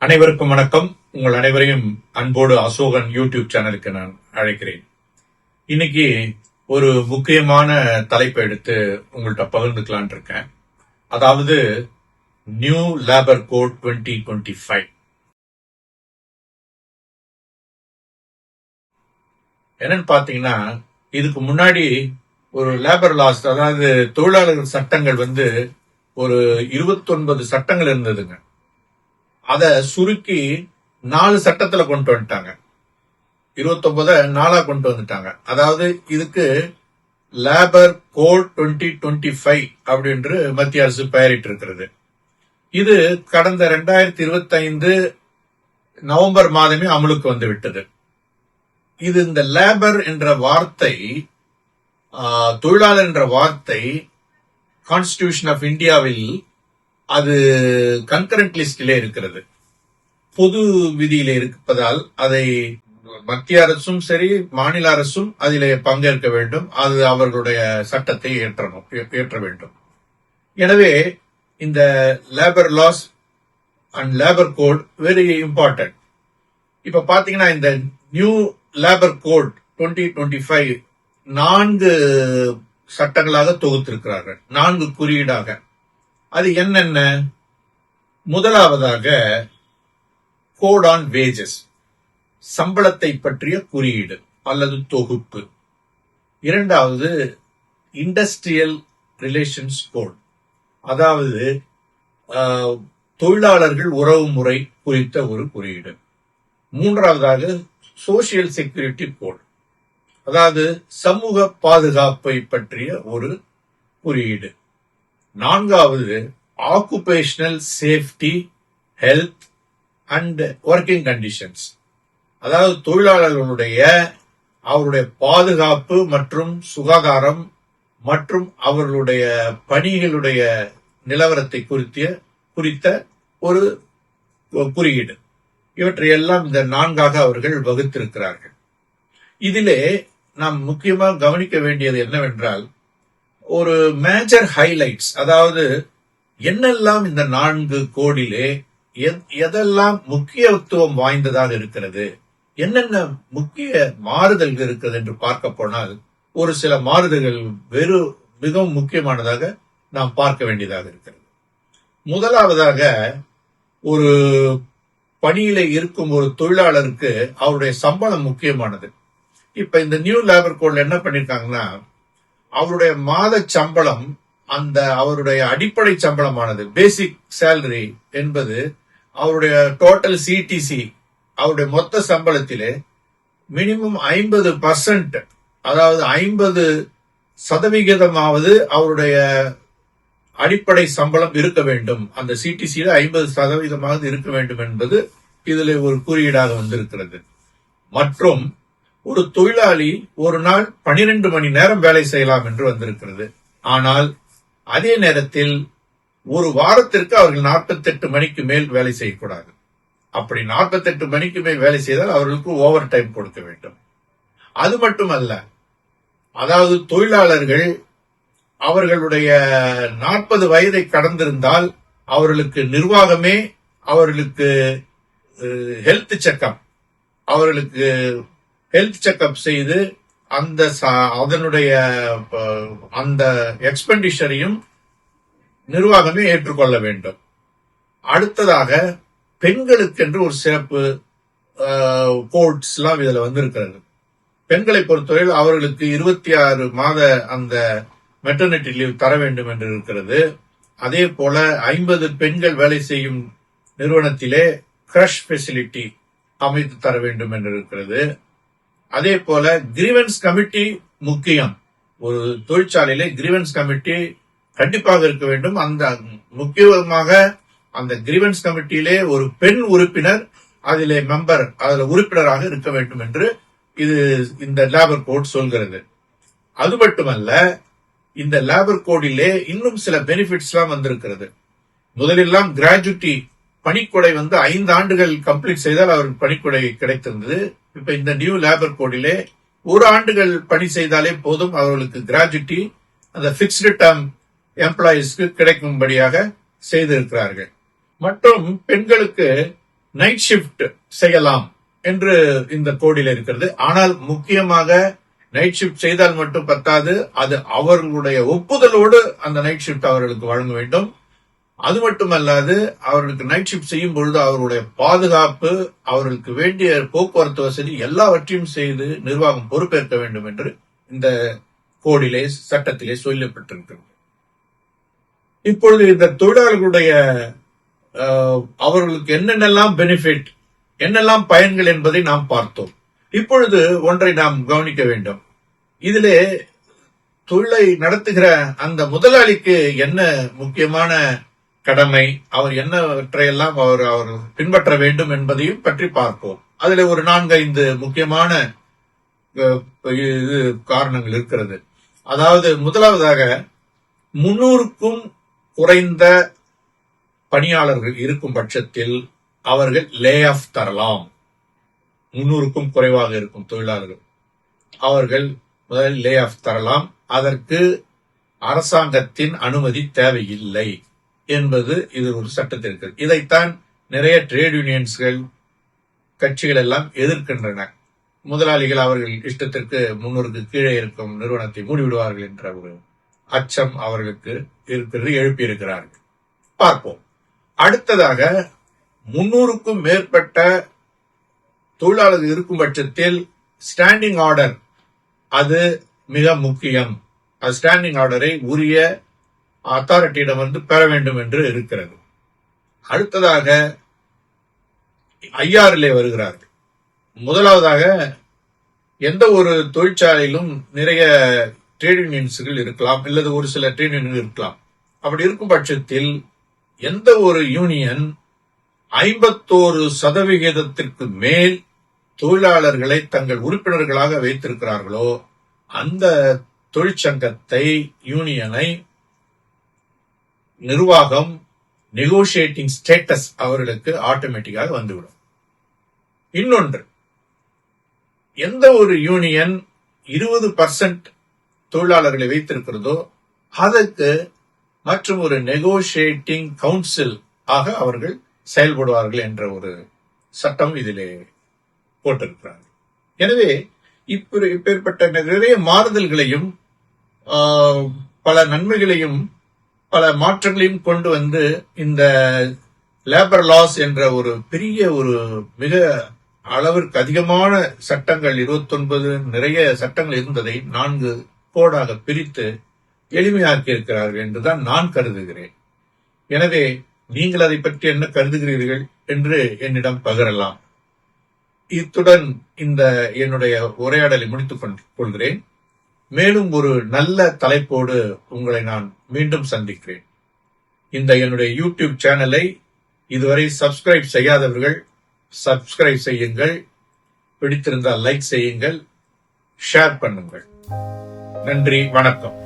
அனைவருக்கும் வணக்கம். உங்கள் அனைவரையும் அன்போடு அசோகன் யூடியூப் சேனலுக்கு நான் அழைக்கிறேன். இன்னைக்கு ஒரு முக்கியமான தலைப்பை எடுத்து உங்கள்கிட்ட பகிர்ந்துக்கலான் இருக்கேன். அதாவது நியூ லேபர் கோட் 2025. என்னன்னு பாத்தீங்கன்னா, இதுக்கு முன்னாடி ஒரு லேபர் லாஸ், அதாவது தொழிலாளர்கள் சட்டங்கள் ஒரு 29 சட்டங்கள் இருந்ததுங்க. அத சுருக்கி 4 சட்டத்துல கொண்டு வந்துட்டாங்க. 29 4 கொண்டு வந்துட்டாங்க. அதாவது இதுக்கு லேபர் கோட் 2025 அப்படின்று மத்திய அரசு பெயரிட்டு இருக்கிறது. இது கடந்த 2025 நவம்பர் மாதமே அமலுக்கு வந்து விட்டது. இது இந்த லேபர் என்ற வார்த்தை, தொழிலாளர் என்ற வார்த்தை கான்ஸ்டிடியூஷன் ஆஃப் இந்தியாவில் அது கன்கரண்ட் லிஸ்டிலே இருக்கிறது, பொது விதியிலே இருப்பதால் அதை மத்திய அரசும் சரி மாநில அரசும் அதிலே பங்கேற்க வேண்டும். அது அவர்களுடைய சட்டத்தை ஏற்ற வேண்டும். எனவே இந்த labour laws and labour code very important. இப்ப பாத்தீங்கன்னா, இந்த நியூ லேபர் கோட் 2025 4 சட்டங்களாக தொகுத்திருக்கிறார்கள், 4 குறியீடாக. அது என்னென்ன? முதலாவதாக கோட் ஆன் வேஜஸ், சம்பளத்தை பற்றிய குறியீடு அல்லது தொகுப்பு. இரண்டாவது இண்டஸ்ட்ரியல் ரிலேஷன்ஸ் கோட், அதாவது தொழிலாளர்கள் உறவு முறை குறித்த ஒரு குறியீடு. மூன்றாவதாக சோசியல் செக்யூரிட்டி கோட், அதாவது சமூக பாதுகாப்பை பற்றிய ஒரு குறியீடு. நான்காவது occupational safety, health and working conditions, அதாவது தொழிலாளர்களுடைய அவருடைய பாதுகாப்பு மற்றும் சுகாதாரம் மற்றும் அவர்களுடைய பணிகளுடைய நிலவரத்தை குறித்த ஒரு குறியீடு. இவற்றையெல்லாம் இந்த 4 அவர்கள் வகுத்திருக்கிறார்கள். இதிலே நாம் முக்கியமாக கவனிக்க வேண்டியது என்னவென்றால், ஒரு மேஜர் ஹைலைட்ஸ், அதாவது என்னெல்லாம் இந்த 4 கோடிலே எதெல்லாம் முக்கியத்துவம் வாய்ந்ததாக இருக்கிறது, என்னென்ன முக்கிய மாறுதல்கள் இருக்கிறது என்று பார்க்க போனால், ஒரு சில மாறுதல்கள் மிகவும் முக்கியமானதாக நாம் பார்க்க வேண்டியதாக இருக்கிறது. முதலாவதாக, ஒரு பணியில இருக்கும் ஒரு தொழிலாளருக்கு அவருடைய சம்பளம் முக்கியமானது. இப்ப இந்த நியூ லேபர் கோட்ல என்ன பண்ணிருக்காங்கன்னா, அவருடைய மாத சம்பளம், அந்த அவருடைய அடிப்படை சம்பளமானது, பேசிக் சேலரி என்பது அவருடைய டோட்டல் சிடிசி, அவருடைய மொத்த சம்பளத்திலே மினிமம் 50%, அதாவது 50% அவருடைய அடிப்படை சம்பளம் இருக்க வேண்டும். அந்த சிடிசியில 50% இருக்க வேண்டும் என்பது இதில் ஒரு குறியீடாக வந்திருக்கிறது. மற்றும் ஒரு தொழிலாளி ஒரு நாள் 12 மணி நேரம் வேலை செய்யலாம் என்று வந்திருக்கிறது. ஆனால் அதே நேரத்தில் ஒரு வாரத்திற்கு அவர்கள் 48 மணிக்கு மேல் வேலை செய்யக்கூடாது. அப்படி 48 மணிக்கு மேல் வேலை செய்தால் அவர்களுக்கு ஓவர் டைம் கொடுக்க வேண்டும். அது மட்டுமல்ல, அதாவது தொழிலாளர்கள் அவர்களுடைய 40 வயதை கடந்திருந்தால் அவர்களுக்கு நிர்வாகமே அவர்களுக்கு ஹெல்த் செக்அப் செய்து அதனுடைய அந்த எக்ஸ்பெண்டிச்சரையும் நிர்வாகமே ஏற்றுக்கொள்ள வேண்டும். அடுத்ததாக, பெண்களுக்கென்று ஒரு சிறப்பு கோட்ஸ் எல்லாம் இதுல வந்திருக்கிறது. பெண்களை பொறுத்தவரையில் அவர்களுக்கு 26 மாத அந்த மெட்டர்னிட்டி லீவ் தர வேண்டும் என்று இருக்கிறது. அதே போல 50 பெண்கள் வேலை செய்யும் நிறுவனத்திலே கிரஷ் ஃபெசிலிட்டி அமைத்து தர வேண்டும் என்று இருக்கிறது. அதே போல கிரீவன்ஸ் கமிட்டி முக்கியம். ஒரு தொழிற்சாலையிலே கிரீவன்ஸ் கமிட்டி கண்டிப்பாக இருக்க வேண்டும். அந்த முக்கியமாக அந்த கிரீவன்ஸ் கமிட்டியிலே ஒரு பெண் உறுப்பினர் அதிலே உறுப்பினராக இருக்க வேண்டும் என்று இந்த லேபர் கோட் சொல்கிறது. அது மட்டுமல்ல, இந்த லேபர் கோடிலே இன்னும் சில பெனிஃபிட்ஸ் எல்லாம் வந்திருக்கிறது. முதலெல்லாம் கிராஜுவிட்டி, பணிக்கொடை 5 ஆண்டுகள் கம்ப்ளீட் செய்தால் அவருக்கு பணிக்கொடை கிடைத்திருந்தது. இப்ப இந்த நியூ லேபர் கோடிலே 1 ஆண்டுகள் பணி செய்தாலே போதும் அவர்களுக்கு கிராஜுவிட்டி அந்த பிக்ஸ்டு டேர்ம் எம்ப்ளாயிஸ்க்கு கிடைக்கும்படியாக செய்திருக்கிறார்கள். மற்றும் பெண்களுக்கு நைட் ஷிப்ட் செய்யலாம் என்று இந்த கோடில் இருக்கிறது. ஆனால் முக்கியமாக நைட் ஷிப்ட் செய்தால் மட்டும் பத்தாது, அது அவர்களுடைய ஒப்புதலோடு அந்த நைட் ஷிப்ட் அவர்களுக்கு வழங்க வேண்டும். அது மட்டுமல்லாது, அவர்களுக்கு நைட் ஷிப்ட் செய்யும் பொழுது அவர்களுடைய பாதுகாப்பு, அவர்களுக்கு வேண்டிய போக்குவரத்து வசதி எல்லாவற்றையும் செய்து நிர்வாகம் பொறுப்பேற்க வேண்டும் என்று இந்த கோடிலே, சட்டத்திலே சொல்லப்பட்டிருக்கிறது. இப்பொழுது இந்த தொழிலாளர்களுடைய அவர்களுக்கு என்னென்னலாம் பெனிஃபிட், என்னெல்லாம் பயன்கள் என்பதை நாம் பார்த்தோம். இப்பொழுது ஒன்றை நாம் கவனிக்க வேண்டும். இதிலே தொழிலை நடத்துகிற அந்த முதலாளிக்கு என்ன முக்கியமான கடமை, அவர் என்னவற்றையெல்லாம் அவர் பின்பற்ற வேண்டும் என்பதையும் பற்றி பார்ப்போம். அதுல ஒரு 4-5 முக்கியமான காரணங்கள் இருக்கிறது. அதாவது முதலாவதாக 300க்கும் குறைந்த பணியாளர்கள் இருக்கும் பட்சத்தில் அவர்கள் லே ஆஃப் தரலாம். 300க்கும் குறைவாக இருக்கும் தொழிலாளர்கள் அவர்கள் முதலில் லே ஆஃப் தரலாம். அதற்கு அரசாங்கத்தின் அனுமதி தேவையில்லை என்பது இது ஒரு சட்டத்தில் இருக்கிறது. இதைத்தான் நிறைய ட்ரேட் யூனியன்ஸ்கள், கட்சிகள் எல்லாம் எதிர்க்கின்றன. முதலாளிகள் அவர்கள் இஷ்டத்திற்கு 300க்கு கீழே இருக்கும் நிறுவனத்தை மூடிவிடுவார்கள் என்ற ஒரு அச்சம் அவர்களுக்கு இருக்கிறது, எழுப்பியிருக்கிறார்கள். பார்ப்போம். அடுத்ததாக 300க்கும் மேற்பட்ட தொழிலாளர்கள் இருக்கும் பட்சத்தில் ஸ்டாண்டிங் ஆர்டர் அது மிக முக்கியம். ஸ்டாண்டிங் ஆர்டரை உரிய அத்தாரிட்டியிடம் பெற வேண்டும் என்று இருக்கிறது. அடுத்ததாக ஐஆர்லே வருகிறார்கள். முதலாவதாக எந்த ஒரு தொழிற்சாலையிலும் நிறைய ட்ரேட் யூனியன்ஸ்கள் இருக்கலாம், இல்லது ஒரு சில ட்ரேட் யூனியன்கள் இருக்கலாம். அப்படி இருக்கும் பட்சத்தில் எந்த ஒரு யூனியன் 51% மேல் தொழிலாளர்களை தங்கள் உறுப்பினர்களாக வைத்திருக்கிறார்களோ அந்த தொழிற்சங்கத்தை, யூனியனை நிர்வாகம் நெகோசியேட்டிங் ஸ்டேட்டஸ் அவர்களுக்கு ஆட்டோமேட்டிக்காக வந்துவிடும். இன்னொன்று, எந்த ஒரு யூனியன் 20% தொழிலாளர்களை வைத்திருக்கிறதோ அதற்கு மற்றும் ஒரு நெகோசியேட்டிங் கவுன்சில் ஆக அவர்கள் செயல்படுவார்கள் என்ற ஒரு சட்டம் இதிலே போட்டிருக்கிறார்கள். எனவே இப்பேற்பட்ட நிறைய மாறுதல்களையும் பல நன்மைகளையும் பல மாற்றங்களையும் கொண்டு வந்து இந்த லேபர் லாஸ் என்ற ஒரு பெரிய ஒரு மிக அளவிற்கு அதிகமான சட்டங்கள் 29 நிறைய சட்டங்கள் இருந்ததை 4 கோடாக பிரித்து எளிமையாக்கி இருக்கிறார்கள் என்றுதான் நான் கருதுகிறேன். எனவே நீங்கள் அதை பற்றி என்ன கருதுகிறீர்கள் என்று என்னிடம் பகிரலாம். இத்துடன் இந்த என்னுடைய உரையாடலை முடித்துக் கொள்கிறேன். மேலும் ஒரு நல்ல தலைப்போடு உங்களை நான் மீண்டும் சந்திக்கிறேன். இந்த என்னுடைய யூடியூப் சேனலை இதுவரை சப்ஸ்கிரைப் செய்யாதவர்கள் சப்ஸ்கிரைப் செய்யுங்கள். பிடித்திருந்தால் லைக் செய்யுங்கள், ஷேர் பண்ணுங்கள். நன்றி, வணக்கம்.